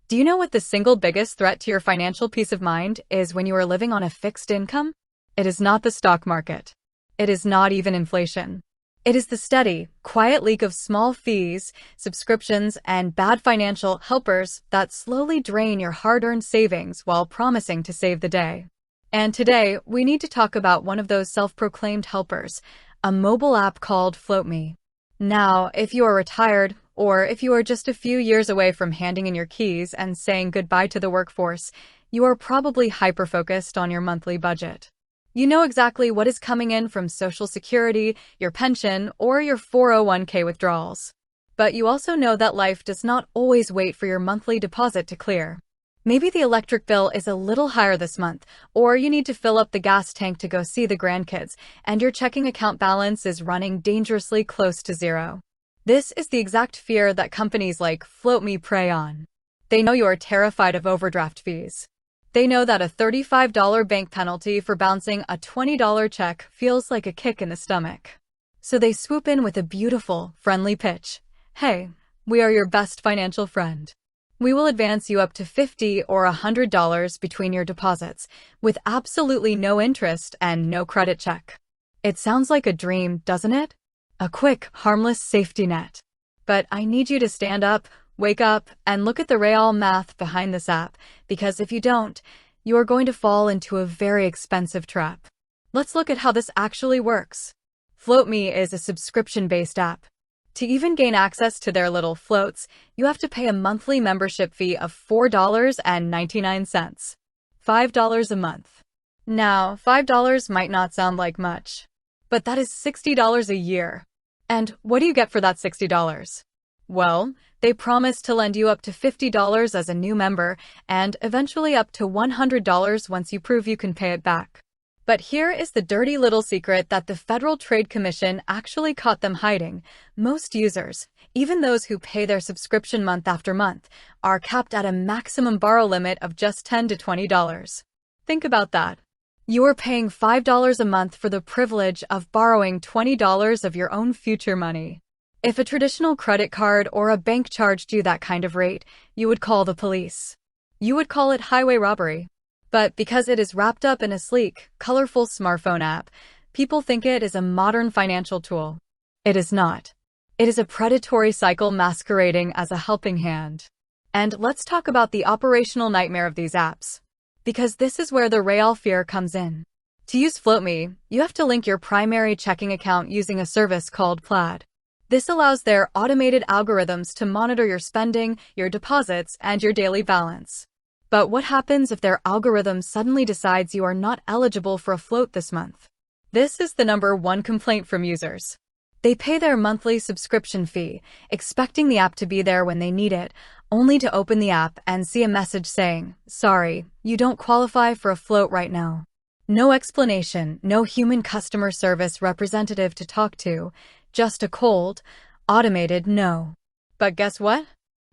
Do you know what the single biggest threat to your financial peace of mind is when you are living on a fixed income? It is not the stock market. It is not even inflation. It is the steady, quiet leak of small fees, subscriptions, and bad financial helpers that slowly drain your hard-earned savings while promising to save the day. And today, we need to talk about one of those self-proclaimed helpers, a mobile app called FloatMe. Now, if you are retired, or if you are just a few years away from handing in your keys and saying goodbye to the workforce, you are probably hyper-focused on your monthly budget. You know exactly what is coming in from Social Security, your pension, or your 401k withdrawals. But you also know that life does not always wait for your monthly deposit to clear. Maybe the electric bill is a little higher this month, or you need to fill up the gas tank to go see the grandkids, and your checking account balance is running dangerously close to zero. This is the exact fear that companies like FloatMe prey on. They know you are terrified of overdraft fees. They know that a $35 bank penalty for bouncing a $20 check feels like a kick in the stomach. So they swoop in with a beautiful, friendly pitch. Hey, we are your best financial friend. We will advance you up to $50 or $100 between your deposits, with absolutely no interest and no credit check. It sounds like a dream, doesn't it? A quick, harmless safety net. But I need you to stand up, wake up, and look at the real math behind this app, because if you don't, you are going to fall into a very expensive trap. Let's look at how this actually works. FloatMe is a subscription-based app. To even gain access to their little floats, you have to pay a monthly membership fee of $4.99. $5 a month. Now, $5 might not sound like much, but that is $60 a year. And what do you get for that $60? Well, they promise to lend you up to $50 as a new member and eventually up to $100 once you prove you can pay it back. But here is the dirty little secret that the Federal Trade Commission actually caught them hiding. Most users, even those who pay their subscription month after month, are capped at a maximum borrow limit of just $10 to $20. Think about that. You are paying $5 a month for the privilege of borrowing $20 of your own future money. If a traditional credit card or a bank charged you that kind of rate, you would call the police. You would call it highway robbery. But because it is wrapped up in a sleek, colorful smartphone app, people think it is a modern financial tool. It is not. It is a predatory cycle masquerading as a helping hand. And let's talk about the operational nightmare of these apps. Because this is where the real fear comes in. To use FloatMe, you have to link your primary checking account using a service called Plaid. This allows their automated algorithms to monitor your spending, your deposits, and your daily balance. But what happens if their algorithm suddenly decides you are not eligible for a float this month? This is the #1 complaint from users. They pay their monthly subscription fee, expecting the app to be there when they need it, only to open the app and see a message saying, "Sorry, you don't qualify for a float right now." No explanation, no human customer service representative to talk to, just a cold, automated no. But guess what?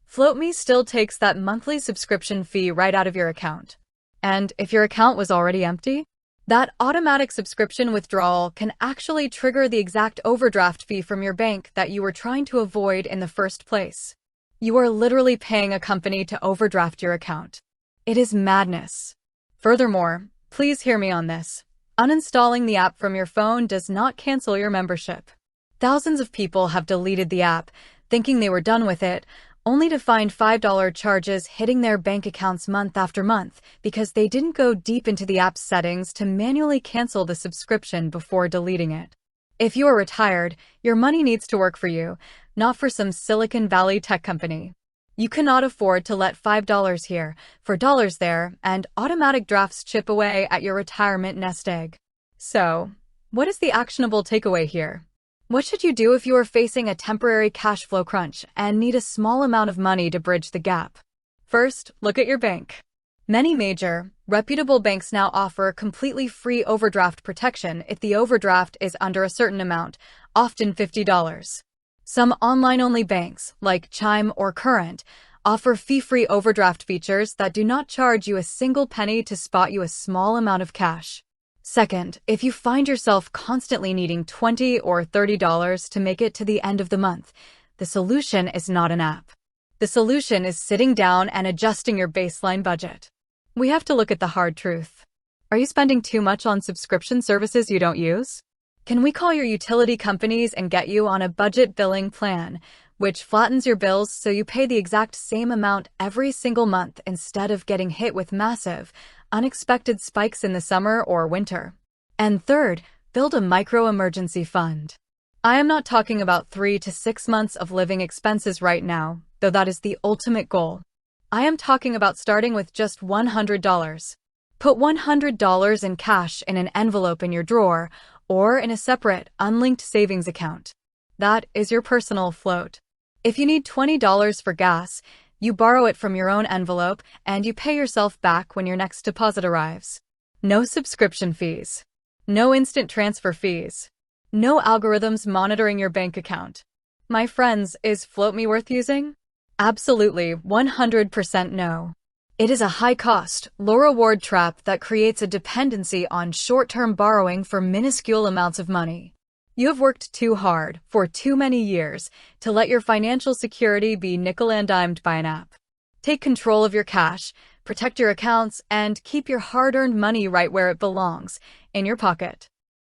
FloatMe still takes that monthly subscription fee right out of your account. And if your account was already empty, that automatic subscription withdrawal can actually trigger the exact overdraft fee from your bank that you were trying to avoid in the first place. You are literally paying a company to overdraft your account. It is madness. Furthermore, please hear me on this. Uninstalling the app from your phone does not cancel your membership. Thousands of people have deleted the app, thinking they were done with it, only to find $5 charges hitting their bank accounts month after month because they didn't go deep into the app's settings to manually cancel the subscription before deleting it. If you are retired, your money needs to work for you, not for some Silicon Valley tech company. You cannot afford to let $5 here, $4 there, and automatic drafts chip away at your retirement nest egg. So, what is the actionable takeaway here? What should you do if you are facing a temporary cash flow crunch and need a small amount of money to bridge the gap? First, look at your bank. Many major, reputable banks now offer completely free overdraft protection if the overdraft is under a certain amount, often $50. Some online-only banks, like Chime or Current, offer fee-free overdraft features that do not charge you a single penny to spot you a small amount of cash. Second, if you find yourself constantly needing $20 or $30 to make it to the end of the month, the solution is not an app. The The solution is sitting down and adjusting your baseline budget. We have to look at the hard truth. Are you spending too much on subscription services you don't use? Can we call your utility companies and get you on a budget billing plan, which flattens your bills so you pay the exact same amount every single month instead of getting hit with massive, unexpected spikes in the summer or winter? And third, build a micro-emergency fund. I am not talking about 3 to 6 months of living expenses right now, though that is the ultimate goal. I am talking about starting with just $100. Put $100 in cash in an envelope in your drawer or in a separate, unlinked savings account. That is your personal float. If you need $20 for gas, you borrow it from your own envelope and you pay yourself back when your next deposit arrives. No subscription fees. No instant transfer fees. No algorithms monitoring your bank account. My friends, is FloatMe worth using? Absolutely, 100% no. It is a high-cost, low-reward trap that creates a dependency on short-term borrowing for minuscule amounts of money. You have worked too hard, for too many years, to let your financial security be nickel-and-dimed by an app. Take control of your cash, protect your accounts, and keep your hard-earned money right where it belongs, in your pocket.